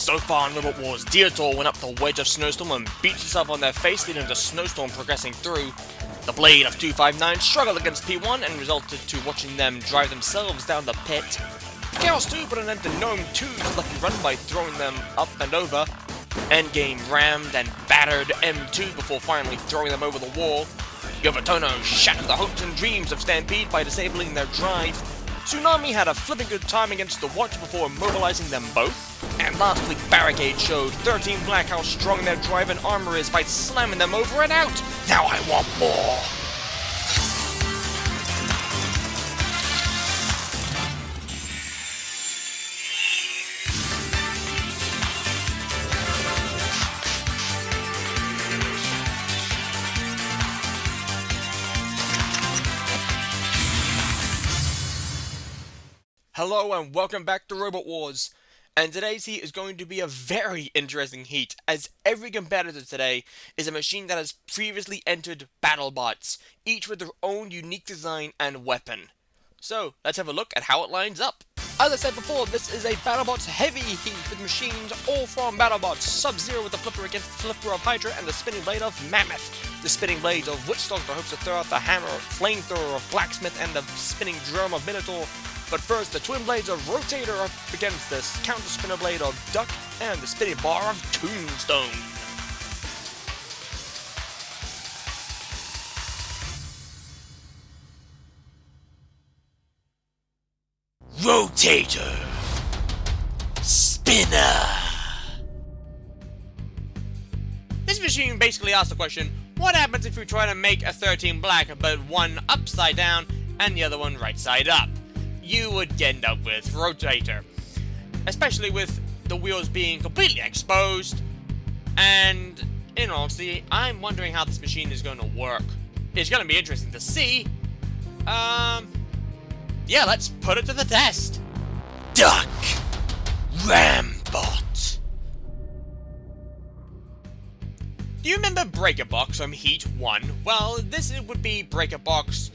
So far in Robot Wars, Dietor went up the wedge of Snowstorm and beat himself on their face, leading to Snowstorm progressing through. The Blade of 259 struggled against P1 and resulted to watching them drive themselves down the pit. Chaos 2 put an end to Gnome 2's lucky run by throwing them up and over. Endgame rammed and battered M2 before finally throwing them over the wall. Yovatono shattered the hopes and dreams of Stampede by disabling their drive. Tsunami had a flipping good time against the Watch before immobilizing them both. And last week, Barricade showed 13 Black how strong their drive and armor is by slamming them over and out. Now I want more! Hello and welcome back to Robot Wars, and today's heat is going to be a very interesting heat, as every competitor today is a machine that has previously entered Battlebots, each with their own unique design and weapon. So, let's have a look at how it lines up. As I said before, this is a Battlebots heavy heat with machines all from Battlebots, Sub-Zero with the flipper against the flipper of Hydra and the spinning blade of Mammoth. The spinning blades of Witchstalker hopes to throw out the hammer, flamethrower of Blacksmith and the spinning drum of Minotaur. But first, the twin blades of Rotator up against the counter spinner blade of Duck and the spinning bar of Tombstone. Rotator. Spinner. This machine basically asks the question, what happens if you try to make a 13 black but one upside down and the other one right side up? You would end up with Rotator, especially with the wheels being completely exposed, and in all honesty, I'm wondering how this machine is going to work. It's going to be interesting to see. Yeah, let's put it to the test. Duck Rambot. Do you remember Breaker Box from Heat 1? Well, this would be Breaker Box,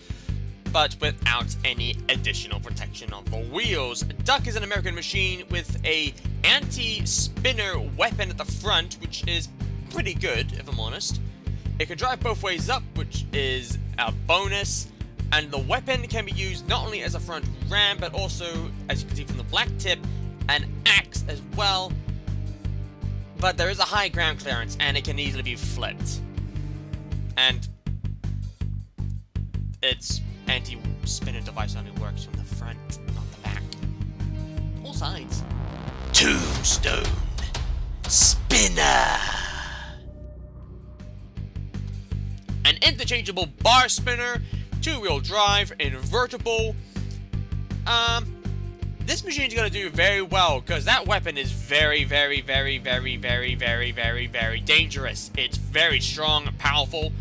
but without any additional protection of the wheels. Duck is an American machine with a anti-spinner weapon at the front, which is pretty good, if I'm honest. It can drive both ways up, which is a bonus, and the weapon can be used not only as a front ram, but also, as you can see from the black tip, an axe as well. But there is a high ground clearance, and it can easily be flipped. And its anti-spinner device only works from the front, not the back. All sides. Tombstone. Spinner. An interchangeable bar spinner, two-wheel drive, invertible. This machine's gonna do very well, because that weapon is very, very, very, very, very, very, very, very dangerous. It's very strong and powerful.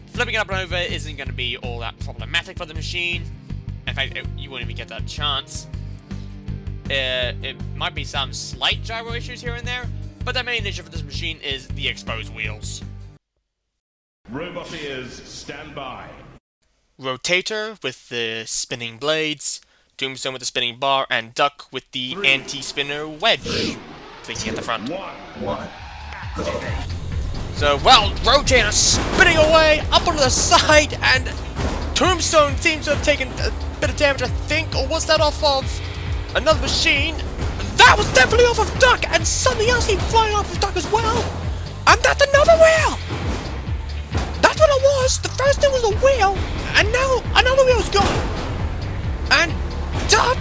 Flipping it up and over isn't going to be all that problematic for the machine. In fact, you won't even get that chance. It might be some slight gyro issues here and there, but the main issue for this machine is the exposed wheels. Robot ears, stand by. Rotator with the spinning blades, Tombstone with the spinning bar, and Duck with the anti-spinner wedge, thinking at the front. One. So, well, Rotator spinning away, up onto the side, and Tombstone seems to have taken a bit of damage, I think, or was that off of another machine? That was definitely off of Duck, and something else came flying off of Duck as well, and that's another wheel! That's what it was! The first thing was a wheel, and now another wheel's gone! And Duck,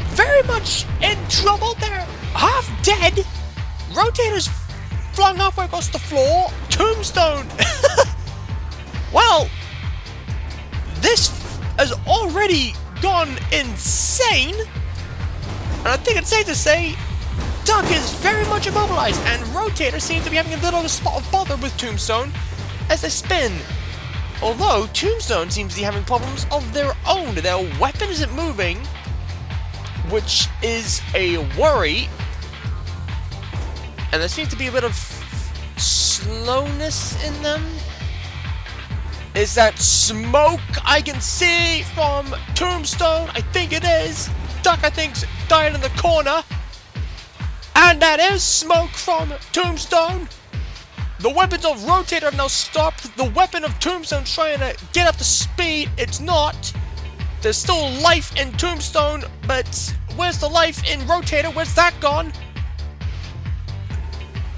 very much in trouble there, half dead. Rotator's flung halfway across the floor. Tombstone! Well, this has already gone insane. And I think it's safe to say Duck is very much immobilized, and Rotator seems to be having a little spot of bother with Tombstone as they spin. Although Tombstone seems to be having problems of their own. Their weapon isn't moving, which is a worry. And there seems to be a bit of slowness in them. Is that smoke I can see from Tombstone? I think it is. Duck, I think, dying in the corner. And that is smoke from Tombstone. The weapons of Rotator have now stopped. The weapon of Tombstone trying to get up to speed. It's not. There's still life in Tombstone, but where's the life in Rotator? Where's that gone?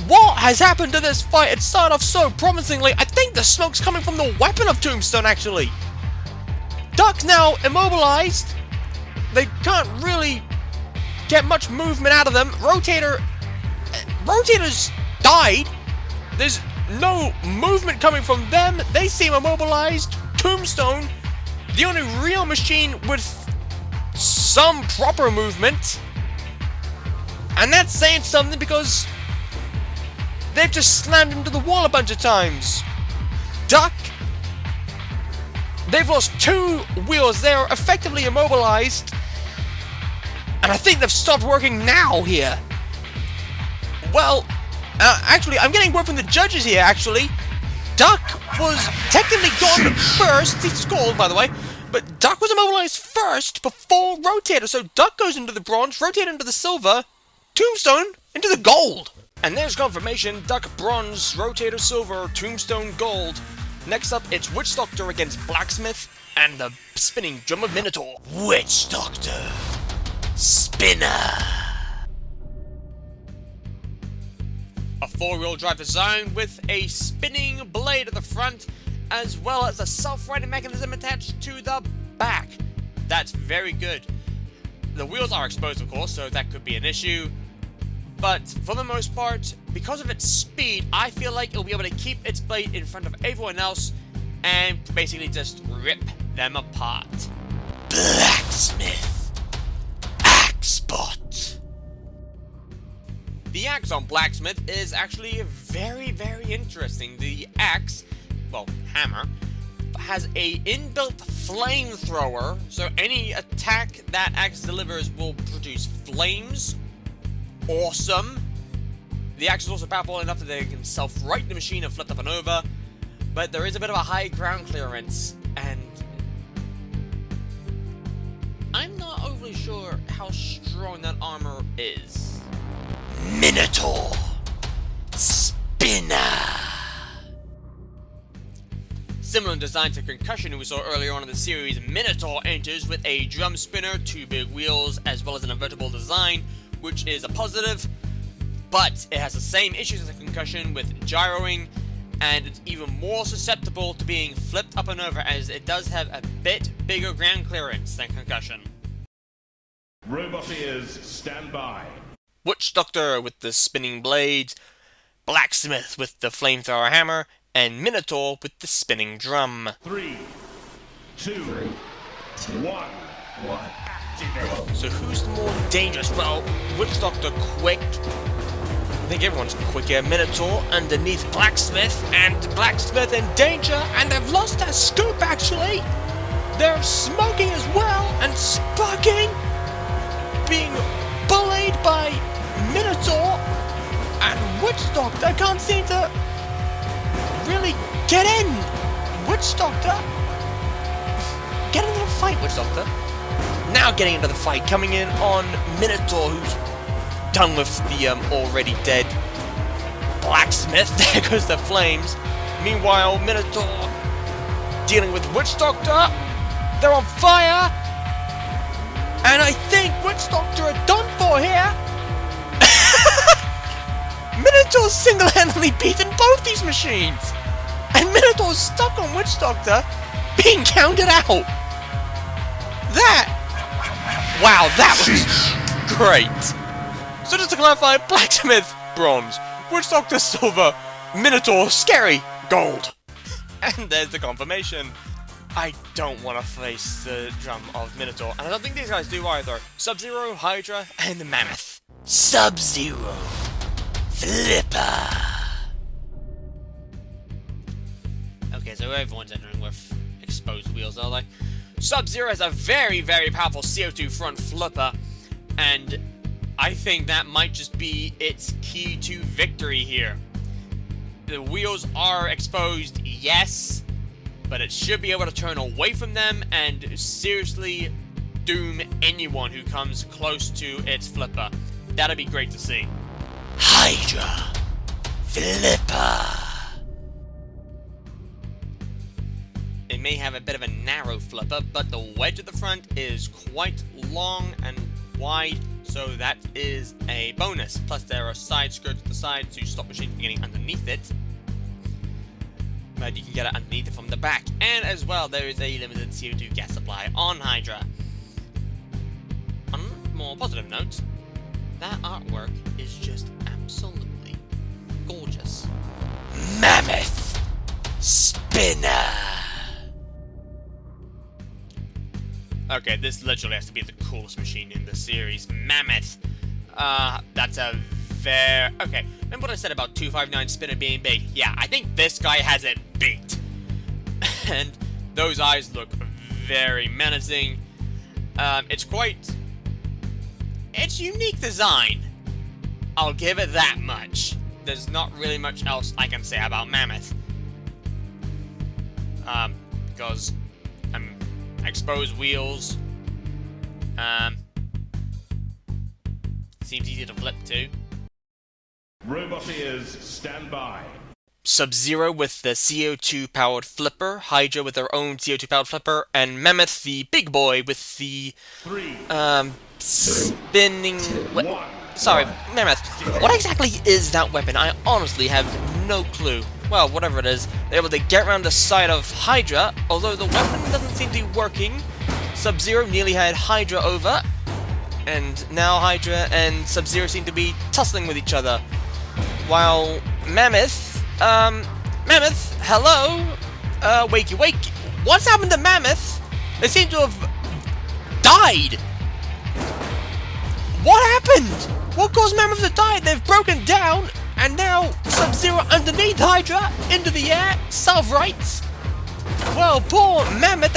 What has happened to this fight? It started off so promisingly. I think the smoke's coming from the weapon of Tombstone, actually. Duck's now immobilized. They can't really get much movement out of them. Rotator's died. There's no movement coming from them. They seem immobilized. Tombstone, the only real machine with some proper movement. And that's saying something because they've just slammed into the wall a bunch of times. Duck, they've lost 2 wheels. They're effectively immobilized. And I think they've stopped working now here. Well, actually, I'm getting word from the judges here, actually. Duck was technically gone first. He's gold, by the way. But Duck was immobilized first before Rotator. So Duck goes into the bronze, Rotator into the silver, Tombstone into the gold. And there's confirmation. Duck bronze, Rotator silver, Tombstone gold. Next up, it's Witch Doctor against Blacksmith and the spinning drum of Minotaur. Witch Doctor. Spinner. A 4-wheel drive design with a spinning blade at the front, as well as a self-righting mechanism attached to the back. That's very good. The wheels are exposed, of course, so that could be an issue. But for the most part, because of its speed, I feel like it'll be able to keep its blade in front of everyone else and basically just rip them apart. Blacksmith. Axebot. The axe on Blacksmith is actually very, very interesting. The axe, well, hammer, has a inbuilt flamethrower, so any attack that axe delivers will produce flames. Awesome. The axe is also powerful enough that they can self-right the machine and flip up and over, but there is a bit of a high ground clearance, and I'm not overly sure how strong that armor is. Minotaur. Spinner. Similar in design to Concussion, who we saw earlier on in the series, Minotaur enters with a drum spinner, 2 big wheels, as well as an invertible design, which is a positive, but it has the same issues as a Concussion with gyroing, and it's even more susceptible to being flipped up and over, as it does have a bit bigger ground clearance than Concussion. Robot ears, stand by. Witch Doctor with the spinning blades, Blacksmith with the flamethrower hammer, and Minotaur with the spinning drum. 3, 2, 1. Activate. So who's the more dangerous? Well, Witch Doctor quick. I think everyone's quicker. Minotaur underneath Blacksmith, and Blacksmith in danger, and they've lost their scoop actually. They're smoking as well, and sparking, being bullied by Minotaur, and Witch Doctor can't seem to really get in. Witch Doctor, get into the fight, Witch Doctor. Now getting into the fight, coming in on Minotaur, who's done with the already dead Blacksmith. There goes the flames. Meanwhile, Minotaur dealing with Witch Doctor. They're on fire, and I think Witch Doctor are done for here. Minotaur's single-handedly beaten both these machines, and Minotaur's stuck on Witch Doctor, being counted out. Wow, that was great. So just to clarify, Blacksmith, bronze, Witch Doctor, silver, Minotaur, scary, gold. And there's the confirmation. I don't want to face the drum of Minotaur, and I don't think these guys do either. Sub-Zero, Hydra, and Mammoth. Sub-Zero. Flipper. Okay, so everyone's entering with exposed wheels, are they? Sub-Zero has a very, very powerful CO2 front flipper, and I think that might just be its key to victory here. The wheels are exposed, yes, but it should be able to turn away from them and seriously doom anyone who comes close to its flipper. That'd be great to see. Hydra Flipper. It may have a bit of a narrow flipper, but the wedge at the front is quite long and wide, so that is a bonus. Plus there are side skirts at the side to stop machine from getting underneath it. But you can get it underneath it from the back. And as well, there is a limited CO2 gas supply on Hydra. On a more positive note, that artwork is just absolutely gorgeous. Mammoth Spinner! Okay, this literally has to be the coolest machine in the series. Mammoth! That's a very... Okay, remember what I said about 259 Spinner being big? Yeah, I think this guy has it beat. And those eyes look very menacing. It's quite... It's unique design. I'll give it that much. There's not really much else I can say about Mammoth. Because... exposed wheels. Seems easy to flip too. Robot ears, stand by. Sub-Zero with the CO2 powered flipper, Hydra with their own CO2 powered flipper, and Mammoth the big boy with the spinning sorry, Mammoth. What exactly is that weapon? I honestly have no clue. Well, whatever it is, they're able to get around the side of Hydra, although the weapon doesn't seem to be working. Sub-Zero nearly had Hydra over, and now Hydra and Sub-Zero seem to be tussling with each other. While Mammoth, Mammoth, hello? Wakey, wakey. What's happened to Mammoth? They seem to have died. What happened? What caused Mammoth to die? They've broken down. And now, Sub-Zero underneath Hydra, into the air, self-rights. Well, poor Mammoth...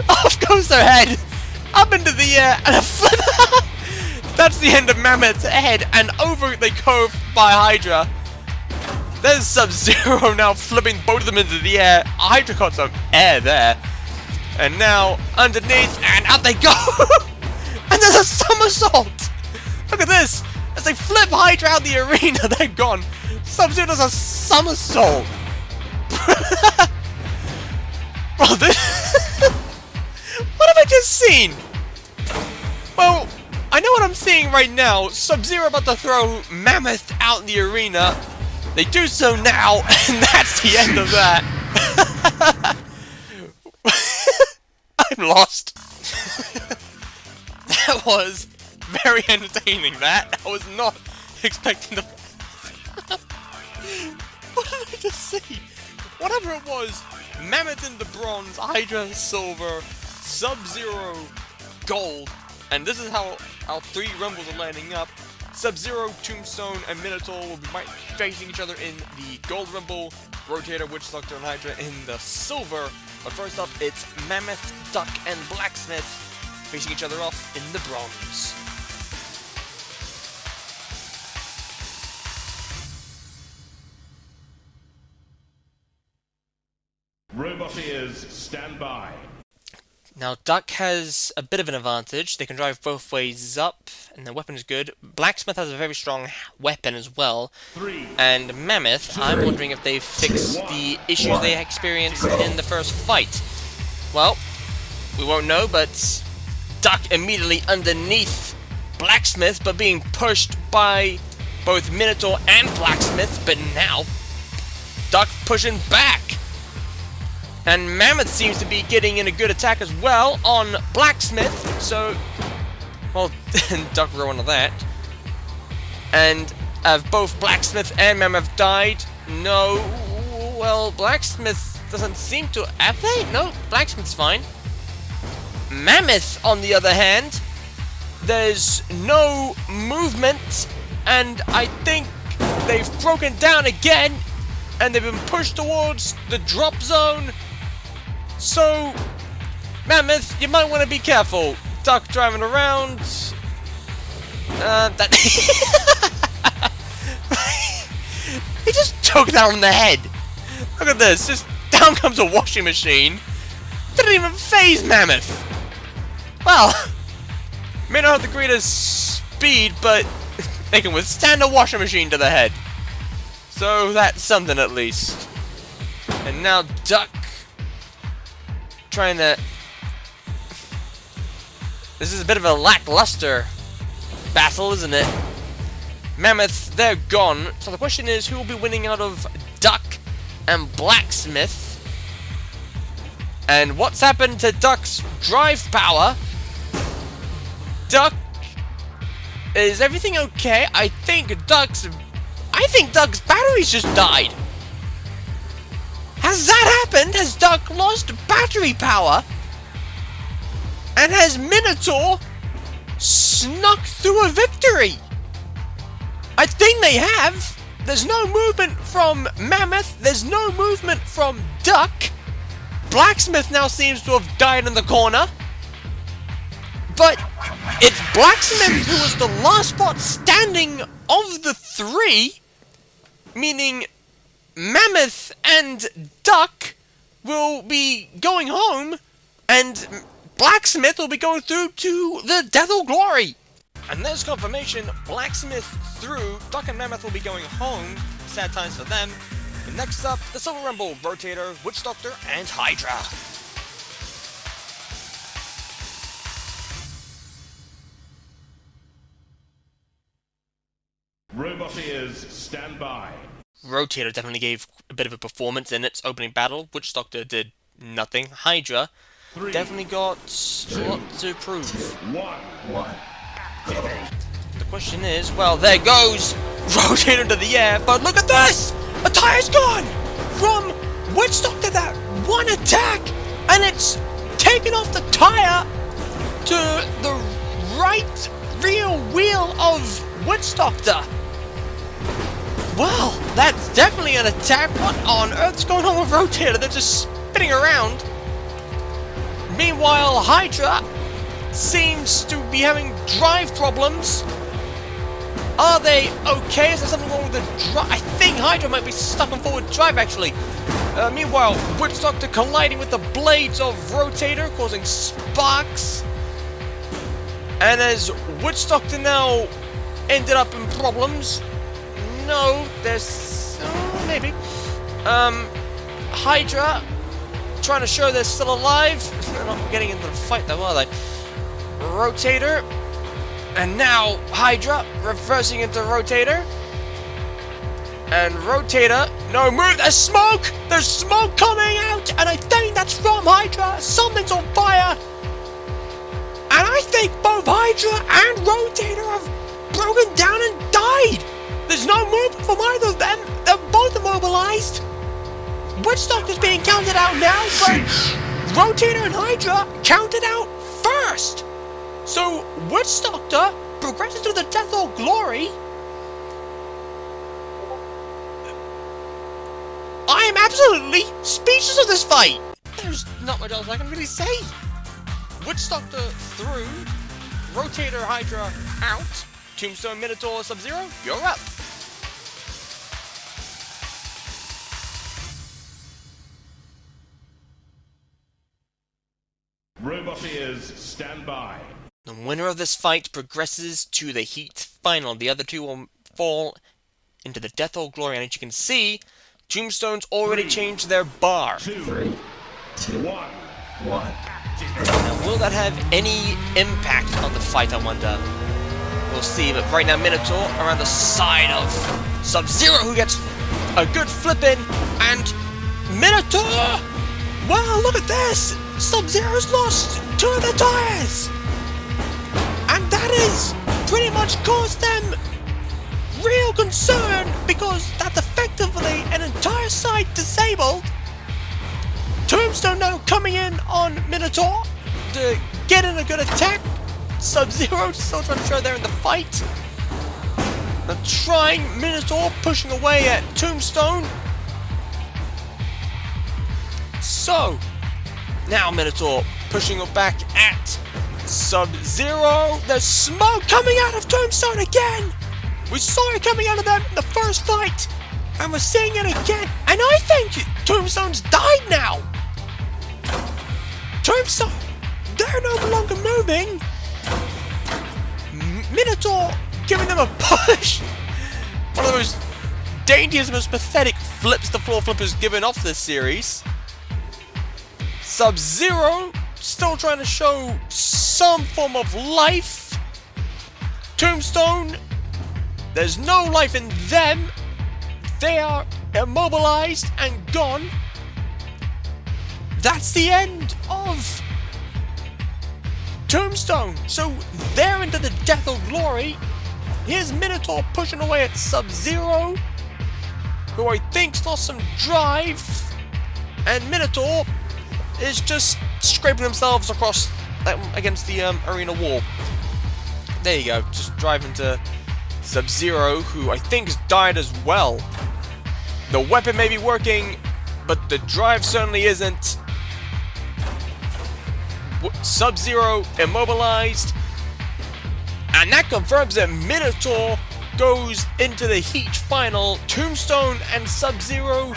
Off goes their head, up into the air, and a flip... That's the end of Mammoth's head, and over they go by Hydra. There's Sub-Zero now flipping both of them into the air. Hydra got some air there. And now, underneath, and out they go! And there's a somersault! Look at this! As they flip Hydra out the arena, they're gone. Sub-Zero does a somersault. Well, this... What have I just seen? Well, I know what I'm seeing right now. Sub-Zero about to throw Mammoth out in the arena. They do so now, and that's the end of that. I'm lost. That was... very entertaining, that. I was not expecting to... What did I just see? Whatever it was, Mammoth in the bronze, Hydra silver, Sub-Zero gold, and this is how our three Rumbles are lining up. Sub-Zero, Tombstone, and Minotaur will be facing each other in the gold Rumble, Rotator, Witch Doctor, and Hydra in the silver. But first up, it's Mammoth, Duck, and Blacksmith facing each other off in the bronze. Robot ears, stand by. Now, Duck has a bit of an advantage. They can drive both ways up, and their weapon is good. Blacksmith has a very strong weapon as well. And Mammoth, I'm wondering if they've fixed the issues they experienced in the first fight. Well, we won't know, but Duck immediately underneath Blacksmith, but being pushed by both Minotaur and Blacksmith, but now Duck pushing back. And Mammoth seems to be getting in a good attack as well on Blacksmith, so... Well, Duck row into that. And have both Blacksmith and Mammoth died? No... Well, Blacksmith doesn't seem to... Have they? No, Blacksmith's fine. Mammoth, on the other hand, there's no movement, and I think they've broken down again, and they've been pushed towards the drop zone. So, Mammoth, you might want to be careful. Duck driving around. He just choked down on the head. Look at this. Just down comes a washing machine. Didn't even phase Mammoth. Well, may not have the greatest speed, but they can withstand a washing machine to the head. So that's something at least. And now Duck trying to... This is a bit of a lackluster battle, isn't it? Mammoth, they're gone. So the question is, who will be winning out of Duck and Blacksmith? And what's happened to Duck's drive power? Duck, is everything okay? I think Duck's batteries just died. Has that happened? Has Duck lost battery power? And has Minotaur snuck through a victory? I think they have. There's no movement from Mammoth. There's no movement from Duck. Blacksmith now seems to have died in the corner. But it's Blacksmith who was the last spot standing of the three. Meaning Mammoth and Duck will be going home. And Blacksmith will be going through to the Death or Glory. And there's confirmation, Blacksmith through, Duck and Mammoth will be going home. Sad times for them. And next up, the Silver Rumble, Rotator, Witch Doctor, and Hydra. Robot ears, stand by. Rotator definitely gave a bit of a performance in its opening battle. Witch Doctor did nothing. Hydra definitely got a lot to prove. One. The question is, well, there goes Rotator into the air, but look at this! A tire's gone! From Witch Doctor, that one attack, and it's taken off the tire to the right rear wheel of Witch Doctor. Well, that's definitely an attack. What on earth's going on with Rotator? They're just spinning around. Meanwhile, Hydra seems to be having drive problems. Are they okay? Is there something wrong with the drive? I think Hydra might be stuck on forward drive, actually. Meanwhile, Witch Doctor colliding with the blades of Rotator, causing sparks. And as Witch Doctor now ended up in problems. No, there's... maybe. Hydra trying to show they're still alive. They're not getting into the fight though, are they? Rotator. And now Hydra reversing into Rotator. And Rotator. No, move! There's smoke! There's smoke coming out! And I think that's from Hydra. Something's on fire. And I think both Hydra and Rotator have broken down and died. There's no movement from either of them. They're both immobilized. Witch Doctor's being counted out now, but Rotator and Hydra counted out first. So Witch Doctor progresses to the Death or Glory. I am absolutely speechless of this fight. There's not much else I can really say. Witch Doctor through, Rotator, Hydra out, Tombstone, Minotaur, Sub-Zero, you're up. Robot ears, stand by. The winner of this fight progresses to the Heat Final. The other two will fall into the Death or Glory. And as you can see, Tombstone's already changed their bar. 2, 1. Now, will that have any impact on the fight, I wonder? We'll see, but right now Minotaur around the side of Sub-Zero, who gets a good flip in, and Minotaur! Wow, look at this! Sub-Zero's lost 2 of their tires! And that has pretty much caused them real concern, because that's effectively an entire side disabled. Tombstone now coming in on Minotaur to get in a good attack. Sub-Zero still trying to show they're in the fight. They're trying Minotaur, pushing away at Tombstone. So, now Minotaur pushing back at Sub-Zero. There's smoke coming out of Tombstone again. We saw it coming out of them in the first fight. And we're seeing it again. And I think Tombstone's died now. Tombstone, they're no longer moving. Minotaur giving them a push. One of the most daintiest, most pathetic flips the floor flippers given off this series. Sub-Zero still trying to show some form of life. Tombstone, there's no life in them. They are immobilized and gone. That's the end of Tombstone. So they're into the death of glory. Here's Minotaur pushing away at Sub-Zero, who I think's lost some drive. And Minotaur is just scraping themselves across against the arena wall. There you go, just driving to Sub-Zero, who I think has died as well. The weapon may be working, but the drive certainly isn't. Sub-Zero immobilized, and that confirms that Minotaur goes into the Heat final. Tombstone and Sub-Zero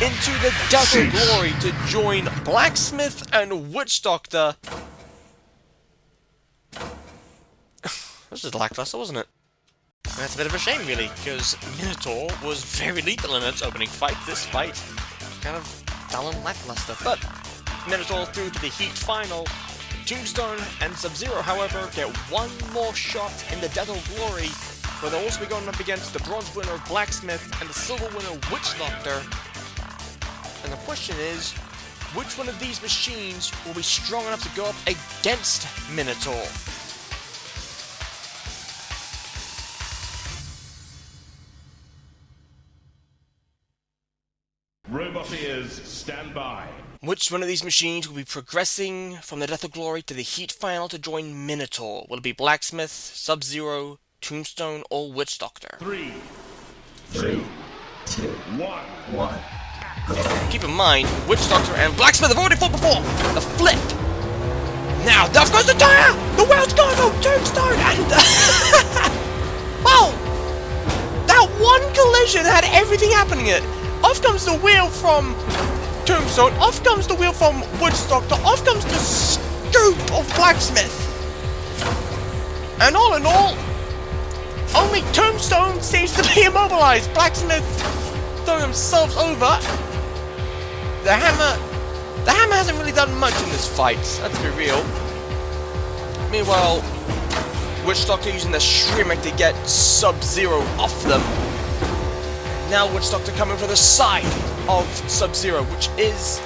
into the Death of Glory to join Blacksmith and Witch Doctor. This is lackluster, wasn't it? That's a bit of a shame, really, because Minotaur was very lethal in its opening fight. This fight kind of dull and lackluster, but Minotaur through to the Heat final. Tombstone and Sub-Zero, however, get one more shot in the Death of Glory, where they'll also be going up against the bronze winner Blacksmith and the silver winner Witch Doctor. And the question is, which one of these machines will be strong enough to go up against Minotaur? Robot ears, stand by. Which one of these machines will be progressing from the Death of Glory to the Heat final to join Minotaur? Will it be Blacksmith, Sub-Zero, Tombstone, or Witch Doctor? 3, 2, 1. Keep in mind, Witch Doctor and Blacksmith have already fought before! The flip! Now, there goes the tire! The wheel's gone from Tombstone and... Well, that one collision had everything happening in it. Off comes the wheel from Tombstone, off comes the wheel from Witch Doctor, off comes the scoop of Blacksmith. And all in all, only Tombstone seems to be immobilized. Blacksmith throwing themselves over. The hammer hasn't really done much in this fight, let's be real. Meanwhile, Witch Doctor using the Shrimmer to get Sub-Zero off them. Now Witch Doctor coming for the side of Sub-Zero, which is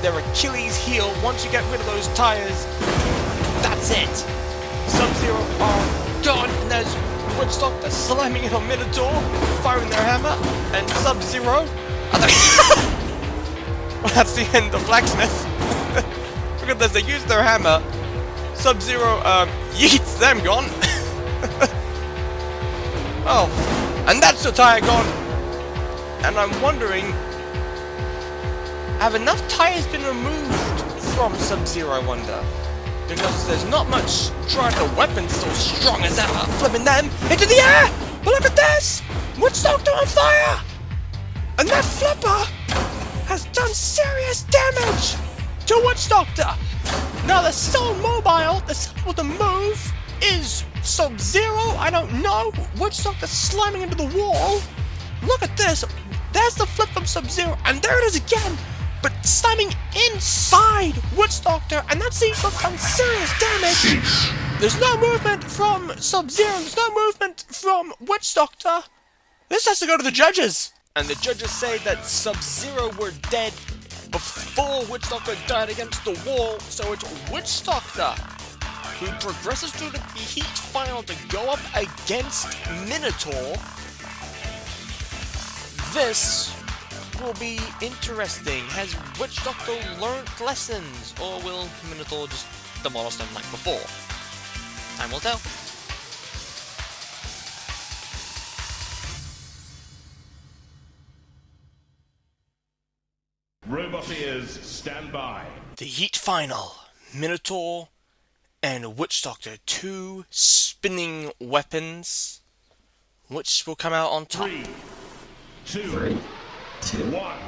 their Achilles heel. Once you get rid of those tires, that's it. Sub-Zero are gone, and there's Witch Doctor slamming it on Minotaur, firing their hammer, and Sub-Zero. Well, that's the end of Blacksmith. Look at this, they use their hammer. Sub-Zero yeets them gone. Oh, and that's the tire gone. And I'm wondering, have enough tires been removed from Sub-Zero, I wonder? Because there's not much drive, the weapon's still strong as ever, flipping them into the air! But look at this! Witch Doctor on fire! And that flipper has done serious damage to Witch Doctor! Now they're still mobile, they're still able to move. Is Sub-Zero? I don't know. Witch Doctor slamming into the wall. Look at this! There's the flip from Sub-Zero, and there it is again! But slamming inside Witch Doctor, and that seems to have done serious damage! There's no movement from Sub-Zero, there's no movement from Witch Doctor! This has to go to the judges! And the judges say that Sub-Zero were dead before Witch Doctor died against the wall, so it's Witch Doctor who progresses through the Heat final to go up against Minotaur. This will be interesting. Has Witch Doctor learned lessons, or will Minotaur just demolish them like before? Time will tell. Robot ears, stand by. The Heat final. Minotaur and Witch Doctor. Two spinning weapons. Which will come out on top? 3, 2, 1.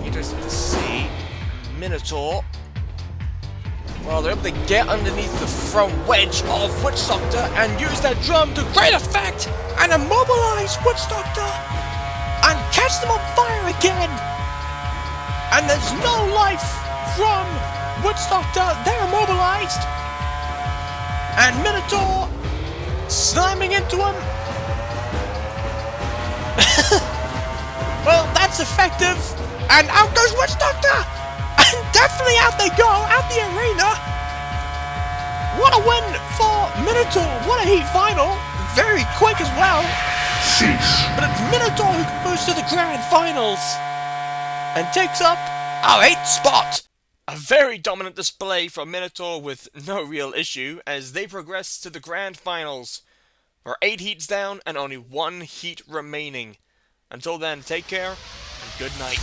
Interesting to see. Minotaur Well, they're able to get underneath the front wedge of Witch Doctor and use their drum to great effect and immobilize Witch Doctor and catch them on fire again. And there's no life from Witch Doctor. They're immobilized. And Minotaur slamming into him. Well, that's effective. And out goes Witch Doctor. And definitely out they go, out the arena. What a win for Minotaur. What a heat final. Very quick as well. But it's Minotaur who moves to the grand finals and takes up our 8th spot. A very dominant display from Minotaur with no real issue as they progress to the grand finals. We're 8 heats down and only 1 heat remaining. Until then, take care and good night.